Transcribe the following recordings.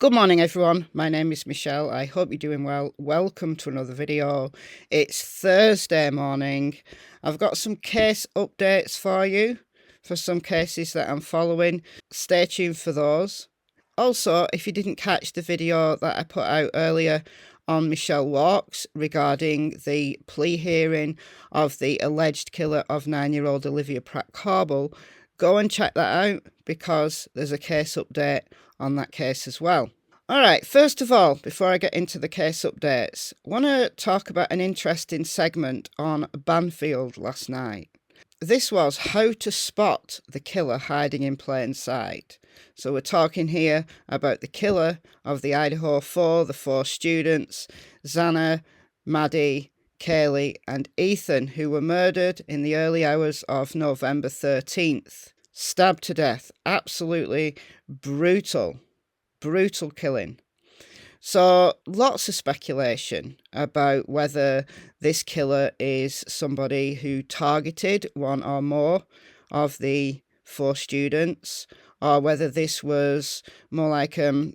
Good morning everyone, my name is Michelle. I hope you're doing well. Welcome to another video. It's Thursday morning. I've got some case updates for you for some cases that I'm following. Stay tuned for those. Also, if you didn't catch the video that I put out earlier on Michelle Walks regarding the plea hearing of the alleged killer of 9-year-old Olivia Pratt-Corbell, go and check that out because there's a case update on that case as well. All right, first of all, before I get into the case updates, I want to talk about an interesting segment on Banfield last night. This was how to spot the killer hiding in plain sight. So we're talking here about the killer of the Idaho 4, the 4 students, Xana, Maddie, Kaylee and Ethan, who were murdered in the early hours of November 13th. Stabbed to death. Absolutely brutal killing. So lots of speculation about whether this killer is somebody who targeted one or more of the 4 students, or whether this was more like a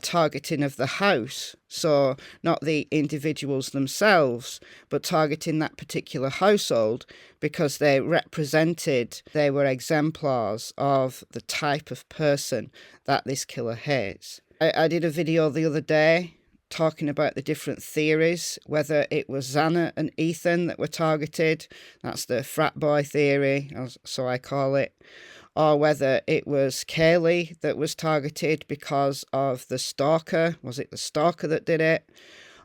targeting of the house. So not the individuals themselves, but targeting that particular household because they were exemplars of the type of person that this killer hates. I did a video the other day talking about the different theories, whether it was Xana and Ethan that were targeted, that's the frat boy theory, so I call it, or whether it was Kaylee that was targeted because of the stalker. Was it the stalker that did it?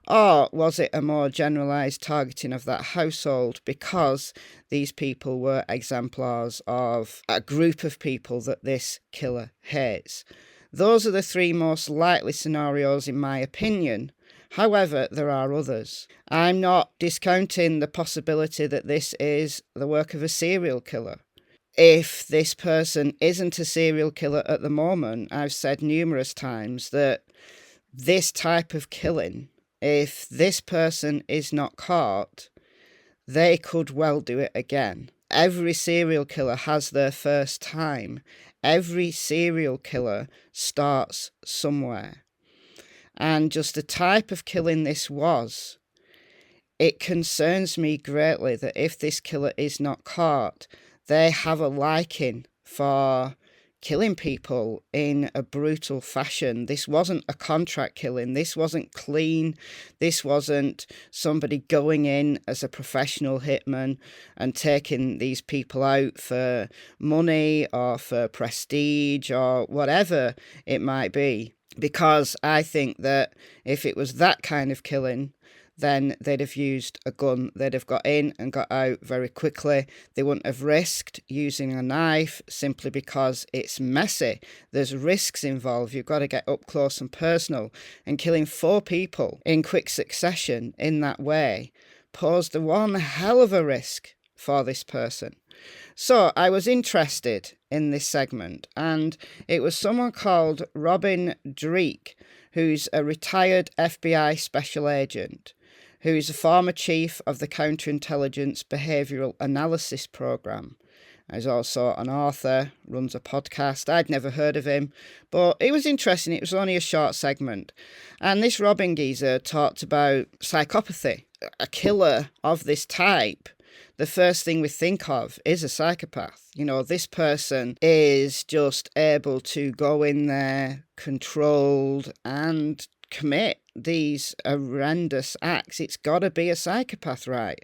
Or was it a more generalised targeting of that household because these people were exemplars of a group of people that this killer hates? Those are the 3 most likely scenarios in my opinion. However, there are others. I'm not discounting the possibility that this is the work of a serial killer. If this person isn't a serial killer at the moment, I've said numerous times that this type of killing, if this person is not caught, they could well do it again. Every serial killer has their first time. Every serial killer starts somewhere. And just the type of killing this was, it concerns me greatly that if this killer is not caught, they have a liking for killing people in a brutal fashion. This wasn't a contract killing. This wasn't clean. This wasn't somebody going in as a professional hitman and taking these people out for money or for prestige or whatever it might be. Because I think that if it was that kind of killing, then they'd have used a gun. They'd have got in and got out very quickly. They wouldn't have risked using a knife simply because it's messy. There's risks involved. You've got to get up close and personal. And killing 4 people in quick succession in that way posed one hell of a risk for this person. So I was interested in this segment, and it was someone called Robin Dreek, who's a retired FBI special agent, who's a former chief of the Counterintelligence Behavioural Analysis Programme. He's also an author, runs a podcast. I'd never heard of him, but it was interesting. It was only a short segment. And this Robin geezer talked about psychopathy. A killer of this type, the first thing we think of is a psychopath. You know, this person is just able to go in there, controlled, and commit these horrendous acts. It's got to be a psychopath, right?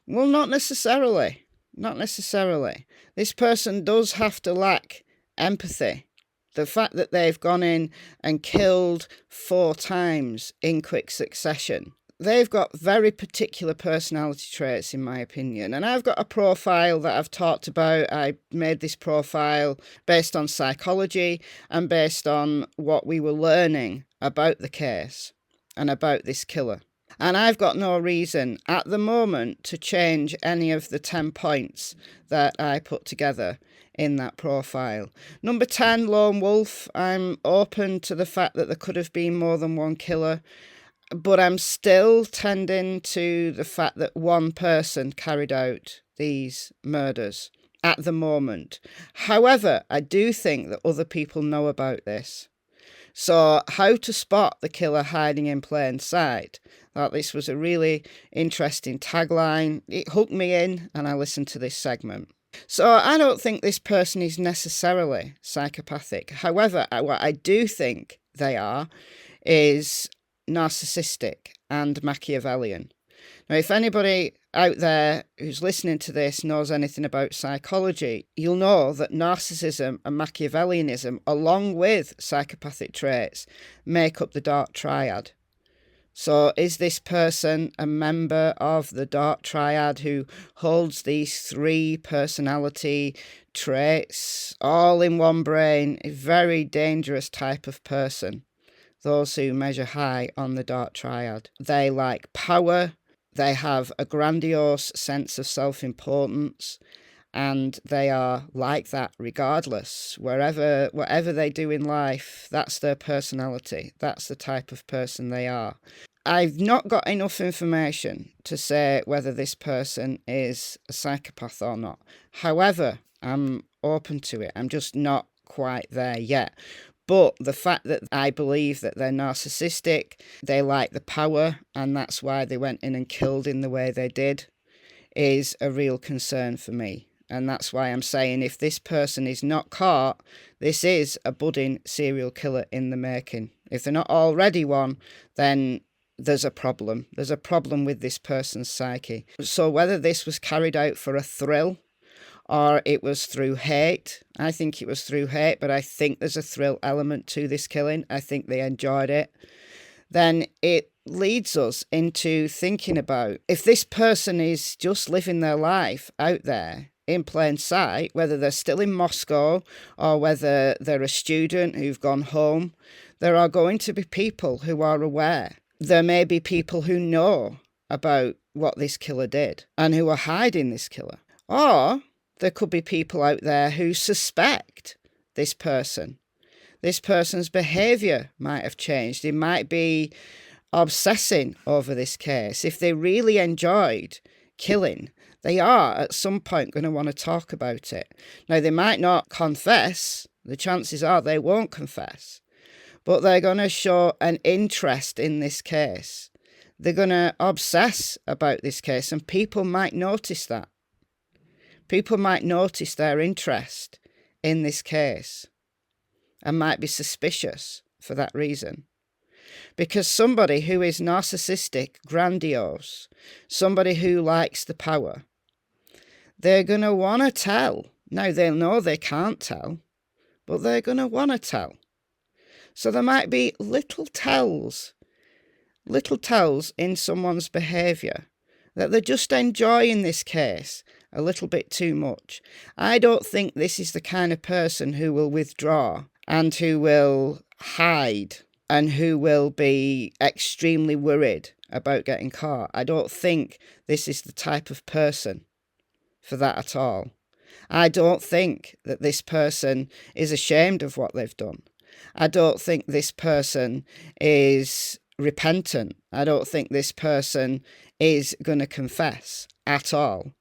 Well, not necessarily. Not necessarily. This person does have to lack empathy. The fact that they've gone in and killed 4 times in quick succession, they've got very particular personality traits, in my opinion. And I've got a profile that I've talked about. I made this profile based on psychology and based on what we were learning about the case and about this killer. And I've got no reason at the moment to change any of the 10 points that I put together in that profile. Number 10, Lone Wolf. I'm open to the fact that there could have been more than one killer, but I'm still tending to the fact that one person carried out these murders at the moment. However, I do think that other people know about this. So, how to spot the killer hiding in plain sight. I thought this was a really interesting tagline. It hooked me in, and I listened to this segment. So I don't think this person is necessarily psychopathic. However, what I do think they are is narcissistic and Machiavellian. Now, if anybody out there who's listening to this knows anything about psychology, you'll know that narcissism and Machiavellianism, along with psychopathic traits, make up the dark triad. So is this person a member of the dark triad who holds these 3 personality traits all in one brain? A very dangerous type of person. Those who measure high on the dark triad. They like power. They have a grandiose sense of self-importance. And they are like that regardless. Whatever they do in life, that's their personality. That's the type of person they are. I've not got enough information to say whether this person is a psychopath or not. However, I'm open to it. I'm just not quite there yet. But the fact that I believe that they're narcissistic, they like the power, and that's why they went in and killed in the way they did, is a real concern for me. And that's why I'm saying if this person is not caught, this is a budding serial killer in the making. If they're not already one, then there's a problem. There's a problem with this person's psyche. So whether this was carried out for a thrill or it was through hate, I think it was through hate, but I think there's a thrill element to this killing. I think they enjoyed it. Then it leads us into thinking about if this person is just living their life out there in plain sight, whether they're still in Moscow or whether they're a student who've gone home, there are going to be people who are aware. There may be people who know about what this killer did and who are hiding this killer. Or there could be people out there who suspect this person. This person's behaviour might have changed. They might be obsessing over this case. If they really enjoyed killing, they are at some point going to want to talk about it. Now, they might not confess. The chances are they won't confess. But they're going to show an interest in this case. They're going to obsess about this case, and people might notice that. People might notice their interest in this case and might be suspicious for that reason. Because somebody who is narcissistic, grandiose, somebody who likes the power, they're going to want to tell. Now, they'll know they can't tell, but they're going to want to tell. So there might be little tells in someone's behaviour that they're just enjoying this case a little bit too much. I don't think this is the kind of person who will withdraw and who will hide and who will be extremely worried about getting caught. I don't think this is the type of person for that at all. I don't think that this person is ashamed of what they've done. I don't think this person is repentant. I don't think this person is going to confess at all.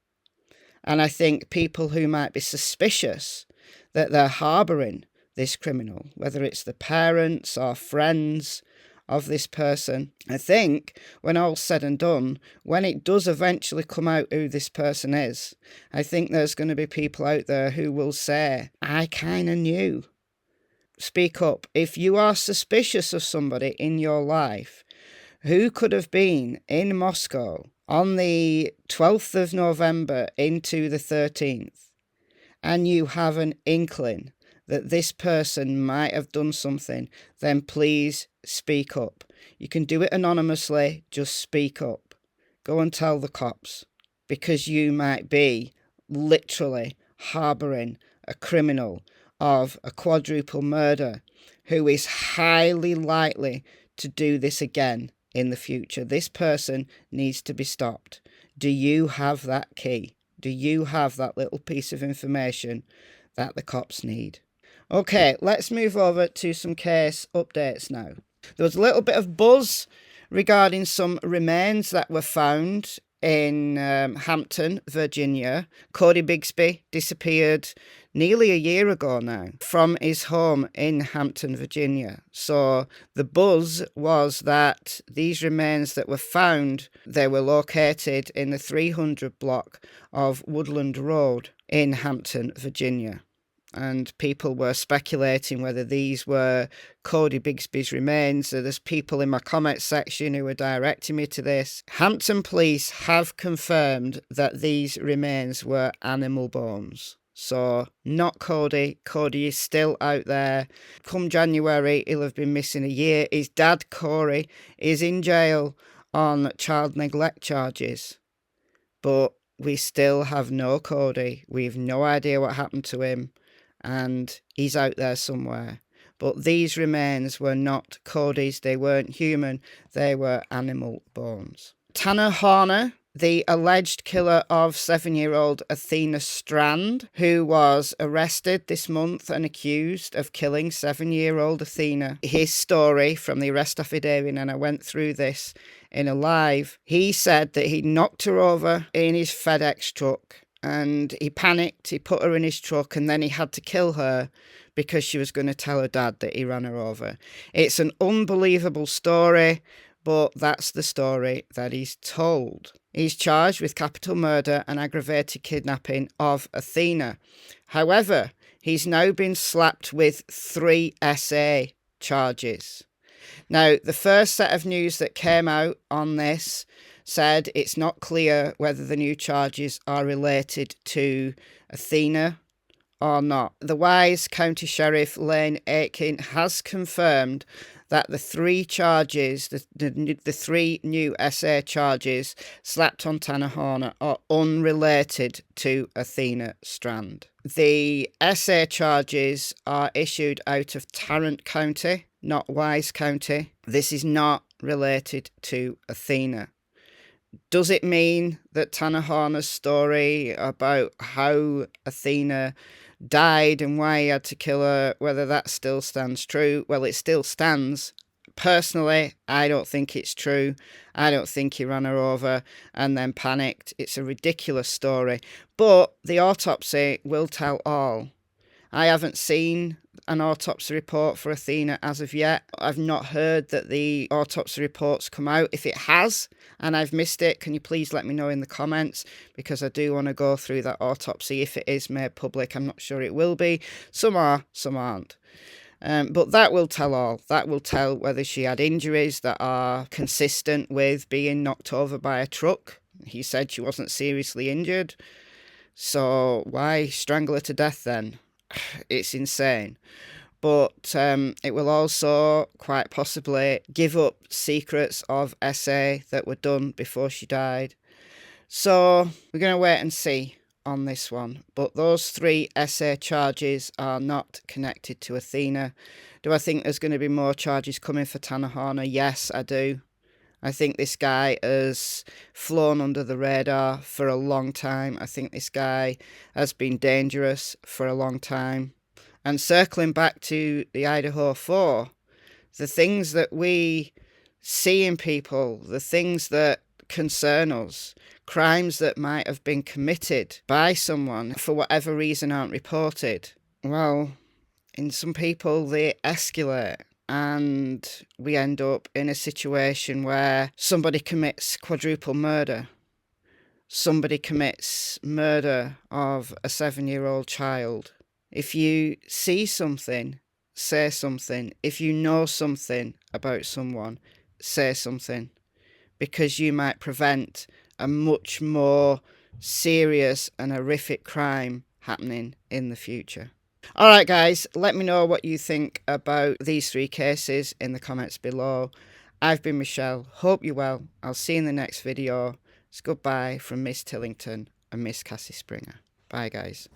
And I think people who might be suspicious that they're harbouring this criminal, whether it's the parents or friends of this person, I think when all's said and done, when it does eventually come out who this person is, I think there's going to be people out there who will say, I kind of knew. Speak up. If you are suspicious of somebody in your life who could have been in Moscow on the 12th of November into the 13th, and you have an inkling that this person might have done something, then please speak up. You can do it anonymously, just speak up. Go and tell the cops, because you might be literally harbouring a criminal of a quadruple murder who is highly likely to do this again in the future. This person needs to be stopped. Do you have that key? Do you have that little piece of information that the cops need? Okay, let's move over to some case updates now. There was a little bit of buzz regarding some remains that were found in Hampton, Virginia. Codi Bigsby disappeared nearly a year ago now from his home in Hampton, Virginia. So the buzz was that these remains that were found, they were located in the 300 block of Woodland Road in Hampton, Virginia. And people were speculating whether these were Codi Bigsby's remains. So there's people in my comments section who were directing me to this. Hampton police have confirmed that these remains were animal bones. So not Codi. Codi is still out there. Come January, he'll have been missing a year. His dad, Corey, is in jail on child neglect charges. But we still have no Codi. We've no idea what happened to him. And he's out there somewhere. But these remains were not Codi's. They weren't human. They were animal bones. Tanner Horner, the alleged killer of 7-year-old Athena Strand, who was arrested this month and accused of killing 7-year-old Athena. His story from the arrest affidavit, and I went through this in a live, he said that he knocked her over in his FedEx truck. And he panicked, he put her in his truck, and then he had to kill her because she was going to tell her dad that he ran her over. It's an unbelievable story, but that's the story that he's told. He's charged with capital murder and aggravated kidnapping of Athena. However, he's now been slapped with 3 SA charges. Now, the first set of news that came out on this said it's not clear whether the new charges are related to Athena or not. The Wise County Sheriff Lane Aitken has confirmed that the 3 charges, the 3 new SA charges slapped on Tanner Horner are unrelated to Athena Strand. The SA charges are issued out of Tarrant County, not Wise County. This is not related to Athena. Does it mean that Tanner Horner's story about how Athena died and why he had to kill her, whether that still stands true? Well, it still stands. Personally, I don't think it's true. I don't think he ran her over and then panicked. It's a ridiculous story. But the autopsy will tell all. I haven't seen an autopsy report for Athena as of yet. I've not heard that the autopsy report's come out. If it has, and I've missed it, can you please let me know in the comments? Because I do want to go through that autopsy if it is made public. I'm not sure it will be. Some are, some aren't. But that will tell all. That will tell whether she had injuries that are consistent with being knocked over by a truck. He said she wasn't seriously injured. So why strangle her to death then? It's insane. But it will also quite possibly give up secrets of SA that were done before she died. So we're going to wait and see on this one. But those 3 SA charges are not connected to Athena. Do I think there's going to be more charges coming for Tanner Horner? Yes, I do. I think this guy has flown under the radar for a long time. I think this guy has been dangerous for a long time. And circling back to the Idaho 4, the things that we see in people, the things that concern us, crimes that might have been committed by someone for whatever reason aren't reported, well, in some people they escalate. And we end up in a situation where somebody commits quadruple murder. Somebody commits murder of a 7-year-old child. If you see something, say something. If you know something about someone, say something. Because you might prevent a much more serious and horrific crime happening in the future. Alright guys, let me know what you think about these 3 cases in the comments below. I've been Michelle, hope you're well. I'll see you in the next video. It's goodbye from Miss Tillington and Miss Cassie Springer. Bye guys.